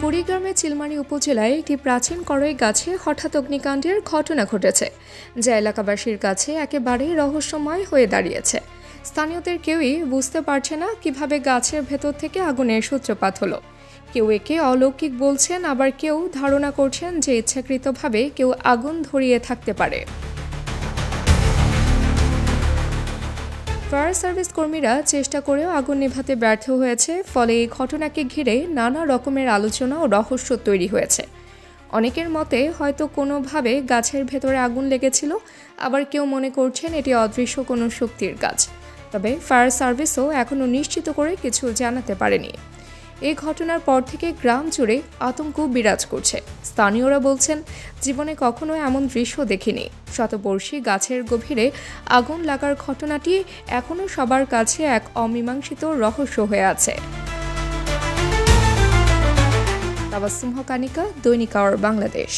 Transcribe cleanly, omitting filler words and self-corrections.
কুড়িগ্রামের চিলমারী উপজেলায় একটি প্রাচীন কড়ই গাছে হঠাৎ অগ্নিকাণ্ডের ঘটনা ঘটেছে, যা এলাকাবাসীর কাছে একেবারেই রহস্যময় হয়ে দাঁড়িয়েছে। স্থানীয়দের কেউই বুঝতে পারছে না কিভাবে গাছের ভেতর থেকে আগুনের সূত্রপাত হলো। কেউ একে অলৌকিক বলছেন, আবার কেউ ধারণা করছেন যে ইচ্ছাকৃতভাবে কেউ আগুন ধরিয়ে থাকতে পারে। ফায়ার সার্ভিস কর্মীরা চেষ্টা করেও আগুন নেভাতে ব্যর্থ হয়েছে, ফলে এই ঘটনাকে ঘিরে নানা রকমের আলোচনা ও রহস্য তৈরি হয়েছে। অনেকের মতে হয়তো কোনোভাবে গাছের ভেতরে আগুন লেগেছিল, আবার কেউ মনে করছেন এটি অদৃশ্য কোনো শক্তির কাজ। তবে ফায়ার সার্ভিসও এখনও নিশ্চিত করে কিছু জানাতে পারেনি। এই ঘটনার পর থেকে গ্রাম জুড়ে আতঙ্ক বিরাজ করছে। স্থানীয়রা বলছেন, জীবনে কখনো এমন দৃশ্য দেখিনি। শতবর্ষী গাছের গভীরে আগুন লাগার ঘটনাটি এখনও সবার কাছে এক অমীমাংসিত রহস্য হয়ে আছে। তাবাসসুম হক, আনিকা, দৈনিক আওয়ার বাংলাদেশ।